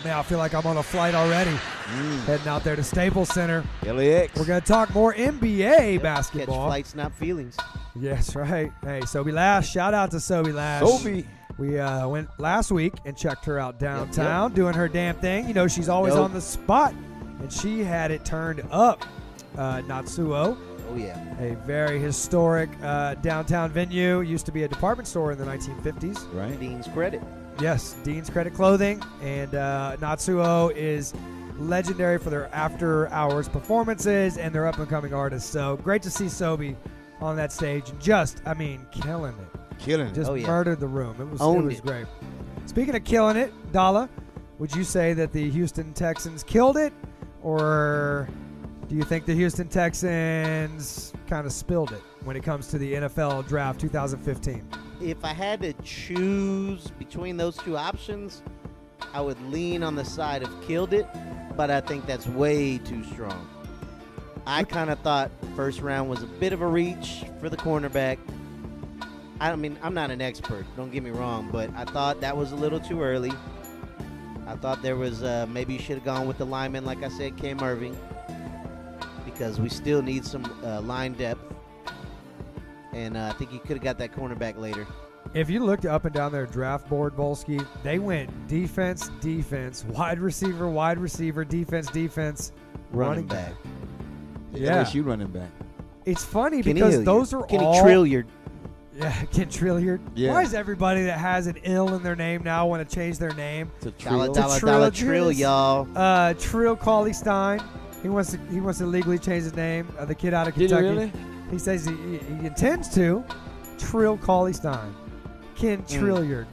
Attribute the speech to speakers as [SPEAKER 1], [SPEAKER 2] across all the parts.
[SPEAKER 1] Man, I feel like I'm on a flight already. Heading out there to Staples Center.
[SPEAKER 2] LAX.
[SPEAKER 1] We're going to talk more NBA basketball.
[SPEAKER 3] Catch flights, not feelings.
[SPEAKER 1] Yes, right. Hey, Sobe Lash. Shout out to Sobe Lash.
[SPEAKER 2] Sobe.
[SPEAKER 1] We went last week and checked her out downtown doing her damn thing. You know, she's always on the spot, and she had it turned up. Natsuo.
[SPEAKER 3] Oh, yeah.
[SPEAKER 1] A very historic downtown venue. Used to be a department store in the 1950s.
[SPEAKER 2] Right.
[SPEAKER 3] Dean's credit.
[SPEAKER 1] Yes, Dean's Credit Clothing. And Natsuo is legendary for their after-hours performances and their up-and-coming artists. So great to see Sobe on that stage and just, I mean, killing it.
[SPEAKER 2] Killing it.
[SPEAKER 1] Just murdered the room. It was
[SPEAKER 3] it.
[SPEAKER 1] great. Speaking of killing it, Dolla, would you say that the Houston Texans killed it, or do you think the Houston Texans kind of spilled it when it comes to the NFL Draft 2015?
[SPEAKER 3] If I had to choose between those two options, I would lean on the side of killed it, but I think that's way too strong. I kind of thought first round was a bit of a reach for the cornerback. I mean, I'm not an expert, don't get me wrong, but I thought that was a little too early. I thought there was maybe you should have gone with the lineman, like I said, Cam Irving, because we still need some line depth. And I think you could have got that cornerback later.
[SPEAKER 1] If you looked up and down their draft board, Bowlskee, they went defense, wide receiver, defense, running back.
[SPEAKER 2] Yeah. LSU running back.
[SPEAKER 1] It's funny
[SPEAKER 3] Kenny
[SPEAKER 1] because
[SPEAKER 3] Hilliard.
[SPEAKER 1] those are
[SPEAKER 3] Kenny
[SPEAKER 1] all
[SPEAKER 3] Trilliard.
[SPEAKER 1] Yeah, Ken Trilliard.
[SPEAKER 2] Yeah.
[SPEAKER 1] Why does everybody that has an ill in their name now want to change their name?
[SPEAKER 3] Dollar Trill, y'all.
[SPEAKER 1] Trill Cauley Stein. He wants to legally change his name. The kid out of Kentucky.
[SPEAKER 2] Did he really?
[SPEAKER 1] He says he intends to. Trill Cauley Stein. Ken Trilliard.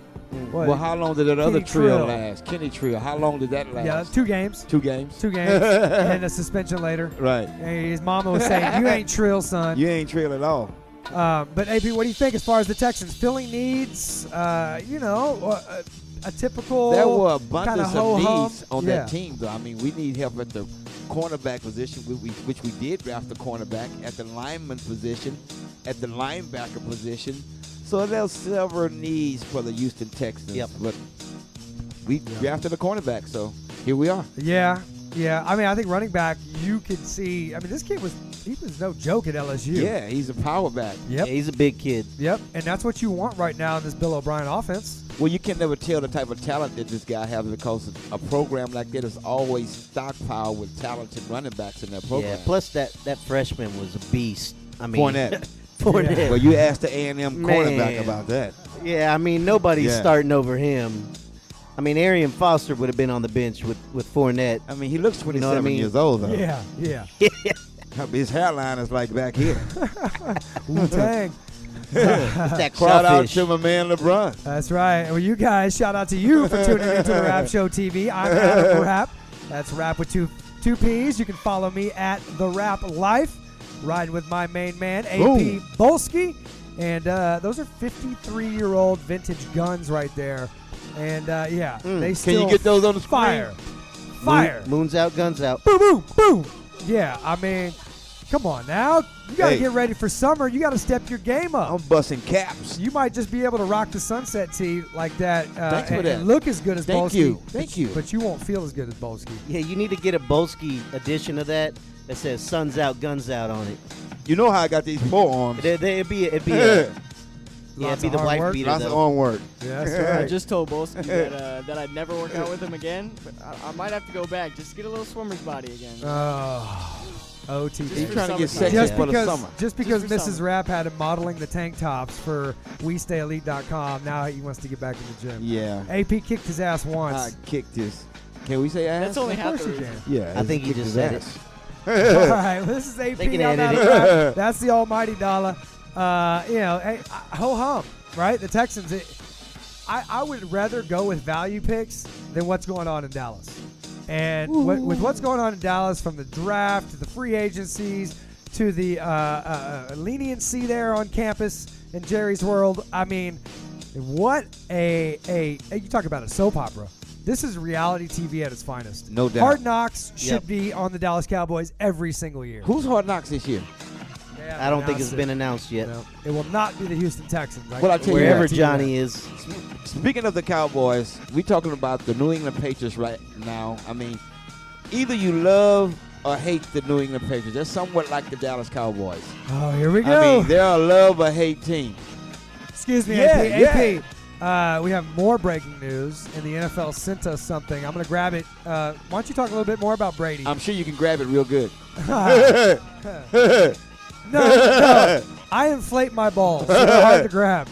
[SPEAKER 2] Well, how long did that other
[SPEAKER 1] Kenny
[SPEAKER 2] Trill
[SPEAKER 1] Trill.
[SPEAKER 2] last? Kenny Trill. How long did that last?
[SPEAKER 1] Yeah, 2 games.
[SPEAKER 2] 2 games.
[SPEAKER 1] 2 games. And a suspension later.
[SPEAKER 2] Right.
[SPEAKER 1] And his mama was saying, "You ain't Trill, son."
[SPEAKER 2] You ain't Trill at all.
[SPEAKER 1] But AP, what do you think as far as the Texans filling needs? A typical.
[SPEAKER 2] There were abundance
[SPEAKER 1] kinda
[SPEAKER 2] of
[SPEAKER 1] ho-hum.
[SPEAKER 2] needs on that team, though. I mean, we need help at the cornerback position, which we did draft the cornerback, at the lineman position, at the linebacker position. So there's several needs for the Houston Texans.
[SPEAKER 3] Yep.
[SPEAKER 2] But we drafted a cornerback, so here we are.
[SPEAKER 1] Yeah. I mean, I think running back, you could see. I mean, this kid was no joke at LSU.
[SPEAKER 2] Yeah, he's a power back.
[SPEAKER 1] Yep.
[SPEAKER 3] Yeah, he's a big kid.
[SPEAKER 1] Yep. And that's what you want right now in this Bill O'Brien offense.
[SPEAKER 2] Well, you can never tell the type of talent that this guy has, because a program like that is always stockpiled with talented running backs in their program.
[SPEAKER 3] Yeah, plus that freshman was a beast. I mean,
[SPEAKER 2] Fournette.
[SPEAKER 3] Fournette.
[SPEAKER 1] Yeah.
[SPEAKER 2] Well, you asked the A&M cornerback
[SPEAKER 3] Man.
[SPEAKER 2] about that.
[SPEAKER 3] Yeah, I mean, nobody's
[SPEAKER 2] Yeah.
[SPEAKER 3] starting over him. I mean, Arian Foster would have been on the bench with Fournette.
[SPEAKER 2] I mean, he looks 27
[SPEAKER 3] know what I mean?
[SPEAKER 2] years old, though.
[SPEAKER 1] Yeah.
[SPEAKER 2] His hairline is like back here.
[SPEAKER 1] Wu-Tang.
[SPEAKER 3] That crawfish.
[SPEAKER 2] Shout out to my man LeBron.
[SPEAKER 1] That's right. Well, you guys, shout out to you for tuning into the Rap Show TV. I'm Adam Rapp. That's Rap with two P's. You can follow me at The Rap Life. Riding with my main man, AP Bowlskee. And those are 53-year-old vintage guns right there. And, they still
[SPEAKER 2] Can you get those on the
[SPEAKER 1] fire.
[SPEAKER 2] screen?
[SPEAKER 1] Fire.
[SPEAKER 3] Moon's out, guns out.
[SPEAKER 1] Boom, boom, boom. Yeah, I mean, come on now. You got to
[SPEAKER 2] Hey.
[SPEAKER 1] get ready for summer. You got to step your game up.
[SPEAKER 2] I'm busting caps.
[SPEAKER 1] You might just be able to rock the sunset tee like that,
[SPEAKER 2] Thanks for
[SPEAKER 1] and
[SPEAKER 2] that.
[SPEAKER 1] look as good as
[SPEAKER 2] Thank
[SPEAKER 1] Bowlskee.
[SPEAKER 2] you. Thank you.
[SPEAKER 1] But you won't feel as good as Bowlskee.
[SPEAKER 3] Yeah, you need to get a Bowlskee edition of that says "Suns out, guns out" on it.
[SPEAKER 2] You know how I got these forearms.
[SPEAKER 3] It'd be
[SPEAKER 1] Lots
[SPEAKER 3] the
[SPEAKER 1] of hard
[SPEAKER 3] wife
[SPEAKER 1] work.
[SPEAKER 3] beater.
[SPEAKER 2] Lots of
[SPEAKER 3] though.
[SPEAKER 2] arm work.
[SPEAKER 1] Yeah, that's right.
[SPEAKER 4] I just told Bowlskee that I'd never work out with him again, but I might have to go back just to get a little swimmer's body again.
[SPEAKER 1] OTT.
[SPEAKER 2] He's
[SPEAKER 4] for
[SPEAKER 2] trying to get
[SPEAKER 4] summertime.
[SPEAKER 2] sexy for the summer.
[SPEAKER 1] Just because
[SPEAKER 4] for
[SPEAKER 1] Mrs.
[SPEAKER 4] summer.
[SPEAKER 1] Rapp had him modeling the tank tops for WeStayElite.com, now he wants to get back in the gym.
[SPEAKER 2] Yeah.
[SPEAKER 1] AP kicked his ass
[SPEAKER 2] I
[SPEAKER 1] once.
[SPEAKER 2] kicked this. Can we say ass?
[SPEAKER 4] That's only
[SPEAKER 1] Of
[SPEAKER 4] half
[SPEAKER 1] course
[SPEAKER 4] the
[SPEAKER 1] you
[SPEAKER 4] reason.
[SPEAKER 1] can.
[SPEAKER 2] Yeah.
[SPEAKER 3] I think he
[SPEAKER 2] kicked
[SPEAKER 3] just
[SPEAKER 2] his
[SPEAKER 3] said
[SPEAKER 2] ass.
[SPEAKER 1] All right, well, this is AP.
[SPEAKER 3] They can
[SPEAKER 1] I'm
[SPEAKER 3] edit
[SPEAKER 1] not
[SPEAKER 3] it.
[SPEAKER 1] a rap. That's the almighty Dolla. Hey, ho-hum, right? The Texans. I would rather go with value picks than what's going on in Dallas. And with what's going on in Dallas, from the draft to the free agencies to the leniency there on campus in Jerry's World, I mean, what you talk about a soap opera. This is reality TV at its finest.
[SPEAKER 2] No doubt.
[SPEAKER 1] Hard Knocks should be on the Dallas Cowboys every single year.
[SPEAKER 2] Who's Hard Knocks this year?
[SPEAKER 3] I don't think it's
[SPEAKER 1] announced it.
[SPEAKER 3] been announced yet.
[SPEAKER 1] No, it will not be the Houston Texans.
[SPEAKER 2] Well, I tell you
[SPEAKER 3] Wherever
[SPEAKER 2] what.
[SPEAKER 3] Johnny is.
[SPEAKER 2] Speaking of the Cowboys, we talking about the New England Patriots right now. I mean, either you love or hate the New England Patriots. They're somewhat like the Dallas Cowboys.
[SPEAKER 1] Oh, here we go.
[SPEAKER 2] I mean, they're a love or hate team.
[SPEAKER 1] Excuse me,
[SPEAKER 2] Yeah,
[SPEAKER 1] AP. We have more breaking news, and the NFL sent us something. I'm going to grab it. Why don't you talk a little bit more about Brady?
[SPEAKER 2] I'm sure you can grab it real good.
[SPEAKER 1] No. I inflate my balls. They're hard to grab.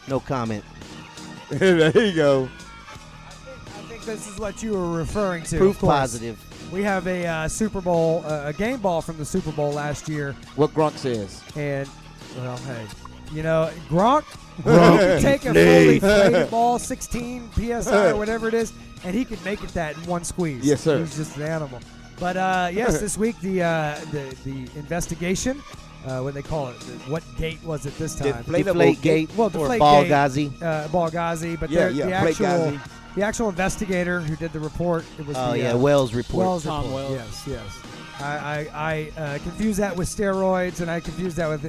[SPEAKER 3] No comment.
[SPEAKER 2] There you go.
[SPEAKER 1] I think this is what you were referring to.
[SPEAKER 3] Proof
[SPEAKER 1] of course.
[SPEAKER 3] positive.
[SPEAKER 1] We have a Super Bowl, a game ball from the Super Bowl last year.
[SPEAKER 2] What Gronk says.
[SPEAKER 1] And, well, hey, you know, Gronk can take a fully inflated ball, 16 PSI or whatever it is, and he can make it that in one squeeze.
[SPEAKER 2] Yes, sir.
[SPEAKER 1] He's just an animal. But, yes, this week the investigation, what they call it, what gate was it this time?
[SPEAKER 3] Deflate gate
[SPEAKER 1] Well,
[SPEAKER 3] or
[SPEAKER 1] Deflate
[SPEAKER 3] Bowlskee.
[SPEAKER 1] Bowlskee, but
[SPEAKER 2] Yeah,
[SPEAKER 1] the actual investigator who did the report, it was
[SPEAKER 3] Wells report.
[SPEAKER 1] Wells
[SPEAKER 4] Tom
[SPEAKER 1] report.
[SPEAKER 4] Wells.
[SPEAKER 1] Yes. I confuse that with steroids, and I confuse that with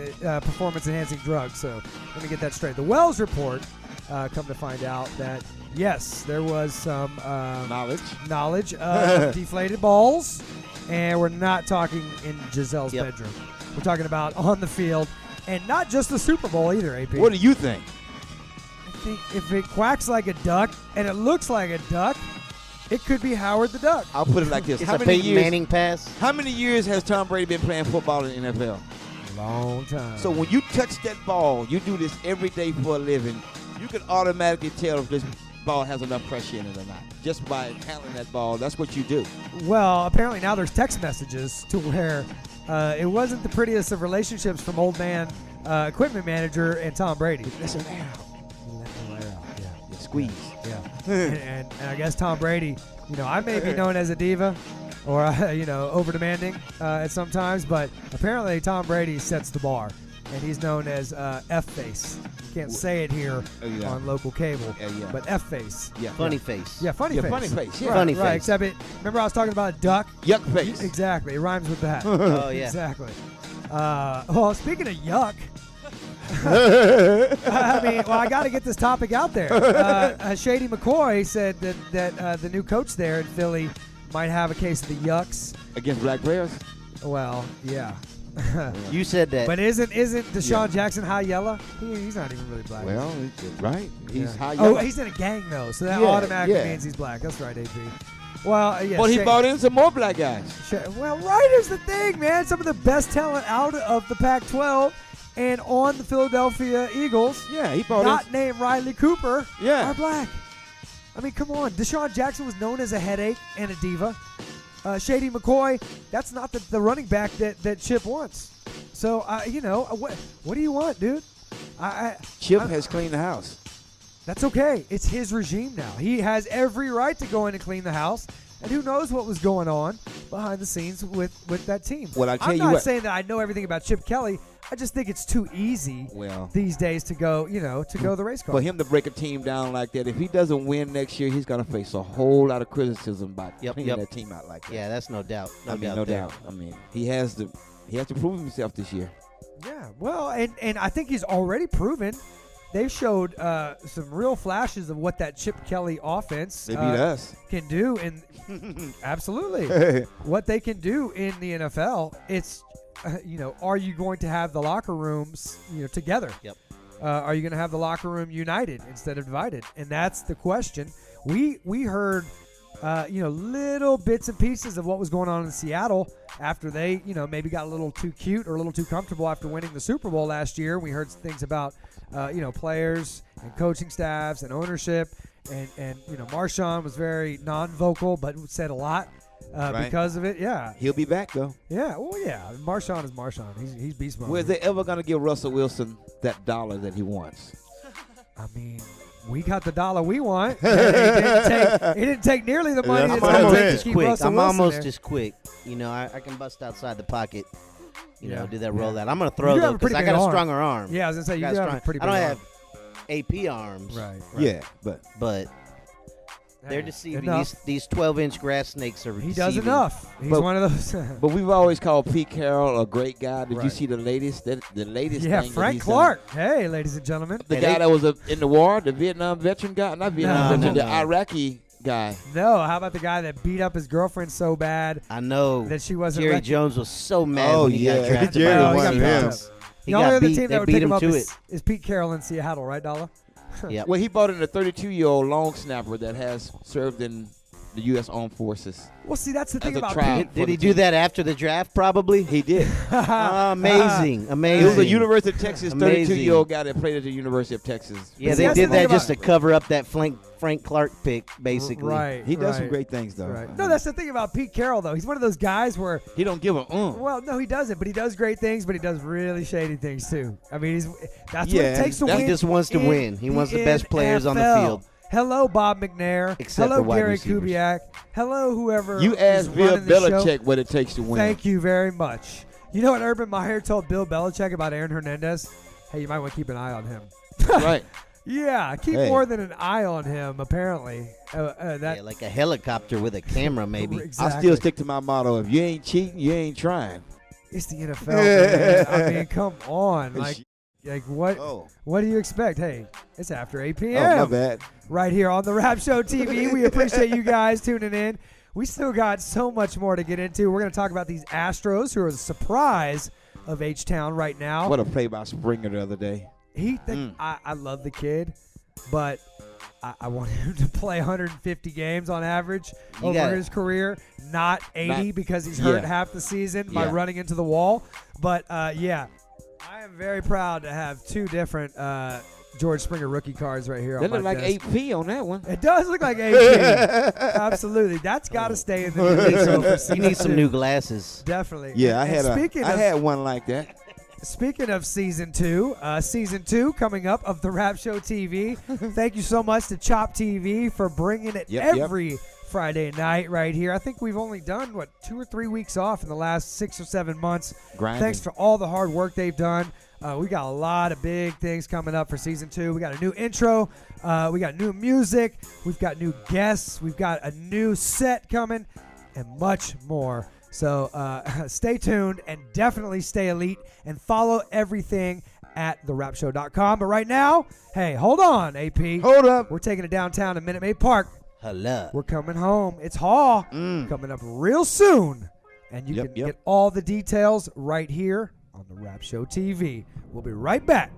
[SPEAKER 1] performance-enhancing drugs. So let me get that straight. The Wells report, come to find out that, yes, there was some knowledge of deflated balls, and we're not talking in Giselle's bedroom. We're talking about on the field, and not just the Super Bowl either, AP.
[SPEAKER 2] What do you think?
[SPEAKER 1] I think if it quacks like a duck and it looks like a duck, it could be Howard the Duck.
[SPEAKER 2] I'll put it like this.
[SPEAKER 3] It's a Peyton Manning pass.
[SPEAKER 2] How many years has Tom Brady been playing football in the NFL?
[SPEAKER 1] Long time.
[SPEAKER 2] So when you touch that ball, you do this every day for a living, you can automatically tell if this ball has enough pressure in it or not. Just by handling that ball, that's what you do.
[SPEAKER 1] Well, apparently now there's text messages to where it wasn't the prettiest of relationships from old man equipment manager and Tom Brady.
[SPEAKER 2] Listen now.
[SPEAKER 1] Yeah.
[SPEAKER 2] Squeeze.
[SPEAKER 1] Yeah. and I guess Tom Brady, you know, I may be known as a diva or, you know, over demanding at some times, but apparently Tom Brady sets the bar, and he's known as F-face. You can't say it here on local cable, but F-face.
[SPEAKER 2] Yeah.
[SPEAKER 3] Funny face.
[SPEAKER 1] Yeah, funny face.
[SPEAKER 2] Funny face. Yeah.
[SPEAKER 3] Funny
[SPEAKER 1] Right,
[SPEAKER 3] face.
[SPEAKER 1] except remember I was talking about a duck?
[SPEAKER 2] Yuck face.
[SPEAKER 1] Exactly. It rhymes with that.
[SPEAKER 3] Oh, yeah.
[SPEAKER 1] Exactly. Well, speaking of yuck, I mean, well, I got to get this topic out there. Shady McCoy said that the new coach there in Philly might have a case of the yucks.
[SPEAKER 2] Against black players?
[SPEAKER 1] Well, yeah.
[SPEAKER 3] You said that.
[SPEAKER 1] But isn't Deshaun Jackson high yellow? He's not even really black.
[SPEAKER 2] Well, right. He's high
[SPEAKER 1] Oh,
[SPEAKER 2] yellow.
[SPEAKER 1] he's in a gang though, so that
[SPEAKER 2] Yeah,
[SPEAKER 1] automatically
[SPEAKER 2] yeah.
[SPEAKER 1] means he's black. That's right, AP. Well, yeah.
[SPEAKER 2] But he brought in some more black guys.
[SPEAKER 1] Well, right is the thing, man. Some of the best talent out of the Pac-12 and on the Philadelphia Eagles,
[SPEAKER 2] Yeah, he brought
[SPEAKER 1] not named Riley Cooper,
[SPEAKER 2] Yeah.
[SPEAKER 1] are black. I mean, come on. Deshaun Jackson was known as a headache and a diva. Shady McCoy, that's not the running back that Chip wants. So, you know, what do you want, dude?
[SPEAKER 2] Chip has cleaned the house.
[SPEAKER 1] That's okay. It's his regime now. He has every right to go in and clean the house. And who knows what was going on behind the scenes with that team.
[SPEAKER 2] Well, I tell
[SPEAKER 1] I'm
[SPEAKER 2] you
[SPEAKER 1] not
[SPEAKER 2] what.
[SPEAKER 1] saying that I know everything about Chip Kelly. I just think it's too easy these days to go the race car.
[SPEAKER 2] For him to break a team down like that, if he doesn't win next year, he's going to face a whole lot of criticism by cleaning that team out like that.
[SPEAKER 3] Yeah, that's no doubt.
[SPEAKER 2] No doubt. I mean, he has to prove himself this year.
[SPEAKER 1] Yeah, well, and I think he's already proven. They showed some real flashes of what that Chip Kelly offense
[SPEAKER 2] They beat us.
[SPEAKER 1] can do, and absolutely what they can do in the NFL. It's are you going to have the locker rooms together?
[SPEAKER 3] Yep.
[SPEAKER 1] Are you going to have the locker room united instead of divided? And that's the question. We heard little bits and pieces of what was going on in Seattle after they maybe got a little too cute or a little too comfortable after winning the Super Bowl last year. We heard things about players and coaching staffs and ownership, and Marshawn was very non-vocal but said a lot because of it. Yeah,
[SPEAKER 2] He'll be back though.
[SPEAKER 1] yeah. Well, yeah. Marshawn is Marshawn. He's beast mode.
[SPEAKER 2] Where's they ever going to give Russell Wilson that dollar that he wants?
[SPEAKER 1] I mean, we got the dollar we want. It didn't take nearly the money.
[SPEAKER 3] I'm
[SPEAKER 1] it's gonna
[SPEAKER 3] almost
[SPEAKER 1] take to
[SPEAKER 3] as
[SPEAKER 1] keep
[SPEAKER 3] quick.
[SPEAKER 1] Russell
[SPEAKER 3] I'm
[SPEAKER 1] Wilson
[SPEAKER 3] almost
[SPEAKER 1] there.
[SPEAKER 3] as quick. I can bust outside the pocket.
[SPEAKER 1] Yeah.
[SPEAKER 3] Do that roll out. I'm gonna throw
[SPEAKER 1] You do
[SPEAKER 3] though
[SPEAKER 1] have a pretty
[SPEAKER 3] because I
[SPEAKER 1] big
[SPEAKER 3] got a
[SPEAKER 1] arm.
[SPEAKER 3] stronger arm.
[SPEAKER 1] Yeah, I was gonna say you
[SPEAKER 3] I
[SPEAKER 1] do
[SPEAKER 3] got
[SPEAKER 1] have a pretty
[SPEAKER 3] I
[SPEAKER 1] big
[SPEAKER 3] don't
[SPEAKER 1] arm.
[SPEAKER 3] have AP arms.
[SPEAKER 1] Right.
[SPEAKER 2] Yeah,
[SPEAKER 3] But They're deceiving.
[SPEAKER 1] enough.
[SPEAKER 3] These 12-inch grass snakes are
[SPEAKER 1] He
[SPEAKER 3] deceiving.
[SPEAKER 1] does enough. He's
[SPEAKER 2] But-
[SPEAKER 1] one of those.
[SPEAKER 2] But we've always called Pete Carroll a great guy. Did you
[SPEAKER 1] Right.
[SPEAKER 2] see the latest? The latest
[SPEAKER 1] Yeah,
[SPEAKER 2] thing that
[SPEAKER 1] Frank
[SPEAKER 2] he's
[SPEAKER 1] Clark. Hey, ladies and gentlemen.
[SPEAKER 2] done? The
[SPEAKER 3] Hey,
[SPEAKER 2] guy
[SPEAKER 3] they-
[SPEAKER 2] that was in the war, the Vietnam veteran guy, not Vietnam
[SPEAKER 1] No,
[SPEAKER 2] veteran, the
[SPEAKER 3] no.
[SPEAKER 2] Iraqi guy.
[SPEAKER 1] No, how about the guy that beat up his girlfriend so bad
[SPEAKER 3] I know.
[SPEAKER 1] that she wasn't
[SPEAKER 3] Jerry
[SPEAKER 1] rec-
[SPEAKER 3] Jones was so mad
[SPEAKER 5] Oh,
[SPEAKER 3] when he
[SPEAKER 5] yeah.
[SPEAKER 3] got drafted.
[SPEAKER 5] Jerry
[SPEAKER 3] by
[SPEAKER 1] No,
[SPEAKER 3] the
[SPEAKER 1] he got
[SPEAKER 5] wanted
[SPEAKER 1] beat
[SPEAKER 5] him.
[SPEAKER 1] up.
[SPEAKER 3] Seahawks.
[SPEAKER 1] The
[SPEAKER 3] He
[SPEAKER 1] only
[SPEAKER 3] got
[SPEAKER 1] other
[SPEAKER 3] beat.
[SPEAKER 1] team
[SPEAKER 3] They
[SPEAKER 1] that would
[SPEAKER 3] beat
[SPEAKER 1] pick him
[SPEAKER 3] him
[SPEAKER 1] up
[SPEAKER 3] to
[SPEAKER 1] is Pete Carroll in Seattle, right, Dolla?
[SPEAKER 3] Yep.
[SPEAKER 2] Well, he bought in a 32-year-old long snapper that has served in the U.S. Armed Forces.
[SPEAKER 1] Well, see, that's the thing
[SPEAKER 2] a
[SPEAKER 1] about
[SPEAKER 2] trial.
[SPEAKER 1] Pete.
[SPEAKER 3] Did he do that after the draft? Probably.
[SPEAKER 2] He did.
[SPEAKER 3] Amazing.
[SPEAKER 2] He
[SPEAKER 3] Amazing.
[SPEAKER 2] was a University of Texas
[SPEAKER 3] Amazing.
[SPEAKER 2] 32-year-old guy that played at the University of Texas.
[SPEAKER 3] Yeah,
[SPEAKER 1] See,
[SPEAKER 3] they
[SPEAKER 1] that's
[SPEAKER 3] did
[SPEAKER 1] the thing
[SPEAKER 3] that just to
[SPEAKER 1] about-
[SPEAKER 3] cover up that Frank Clark pick, basically.
[SPEAKER 1] Right.
[SPEAKER 5] He does some
[SPEAKER 1] right,
[SPEAKER 5] great things, though.
[SPEAKER 1] Right. No, that's the thing about Pete Carroll, though. He's one of those guys where,
[SPEAKER 2] He don't give a
[SPEAKER 1] well, no, he doesn't, but he does great things, but he does really shady things, too. I mean, that's what
[SPEAKER 5] Yeah,
[SPEAKER 1] it takes to
[SPEAKER 2] that's-
[SPEAKER 1] win.
[SPEAKER 3] He just wants to
[SPEAKER 1] in
[SPEAKER 3] win. He wants the best players on the
[SPEAKER 1] NFL.
[SPEAKER 3] field.
[SPEAKER 1] Hello, Bob McNair.
[SPEAKER 3] Except
[SPEAKER 1] Hello,
[SPEAKER 3] for wide
[SPEAKER 1] Gary
[SPEAKER 3] receivers.
[SPEAKER 1] Kubiak. Hello, whoever.
[SPEAKER 2] You
[SPEAKER 1] is
[SPEAKER 2] asked Bill
[SPEAKER 1] running the show.
[SPEAKER 2] Belichick what it takes to win.
[SPEAKER 1] Thank you very much. You know what Urban Meyer told Bill Belichick about Aaron Hernandez? Hey, you might want to keep an eye on him.
[SPEAKER 2] Right.
[SPEAKER 1] Yeah, keep
[SPEAKER 5] Hey.
[SPEAKER 1] more than an eye on him, apparently. That
[SPEAKER 3] Yeah, like a helicopter with a camera, maybe.
[SPEAKER 1] Exactly.
[SPEAKER 2] I still stick to my motto: if you ain't cheating, you ain't trying.
[SPEAKER 1] It's the NFL, man. I mean, come on. Like what?
[SPEAKER 5] Oh,
[SPEAKER 1] What do you expect? Hey, it's after 8
[SPEAKER 5] oh,
[SPEAKER 1] p.m.
[SPEAKER 5] my bad.
[SPEAKER 1] right here on the Rap Show TV. We appreciate you guys tuning in. We still got so much more to get into. We're going to talk about these Astros, who are the surprise of H-Town right now.
[SPEAKER 2] What a play by Springer the other day.
[SPEAKER 1] I love the kid, but I want him to play 150 games on average
[SPEAKER 3] You
[SPEAKER 1] over
[SPEAKER 3] got it.
[SPEAKER 1] his career, not 80 because he's hurt
[SPEAKER 2] yeah.
[SPEAKER 1] half the season by
[SPEAKER 2] Yeah.
[SPEAKER 1] running into the wall. But, yeah, I am very proud to have two different George Springer rookie cards right here
[SPEAKER 2] They
[SPEAKER 1] on my
[SPEAKER 2] look like
[SPEAKER 1] desk.
[SPEAKER 2] 8P on that one.
[SPEAKER 1] It does look like AP. Absolutely. That's got to stay in the new intro for
[SPEAKER 3] You
[SPEAKER 1] season
[SPEAKER 3] need some
[SPEAKER 1] two.
[SPEAKER 3] new glasses.
[SPEAKER 1] Definitely.
[SPEAKER 5] Yeah,
[SPEAKER 1] And
[SPEAKER 5] I had one like that.
[SPEAKER 1] Speaking of season two coming up of the Rap Show TV. Thank you so much to Chop TV for bringing it
[SPEAKER 2] Yep.
[SPEAKER 1] every Friday night right here. I think we've only done, 2 or 3 weeks off in the last 6 or 7 months.
[SPEAKER 2] Grinding.
[SPEAKER 1] Thanks for all the hard work they've done. We got a lot of big things coming up for season 2. We got a new intro. We got new music. We've got new guests. We've got a new set coming and much more. So stay tuned and definitely stay elite and follow everything at therapshow.com. But right now, hey, hold on, AP.
[SPEAKER 5] Hold up.
[SPEAKER 1] We're taking it downtown to Minute Maid Park.
[SPEAKER 3] Hello.
[SPEAKER 1] We're coming home. It's Haw coming up real soon. And you
[SPEAKER 5] Yep,
[SPEAKER 1] can
[SPEAKER 5] yep.
[SPEAKER 1] get all the details right here on the Rap Show TV. We'll be right back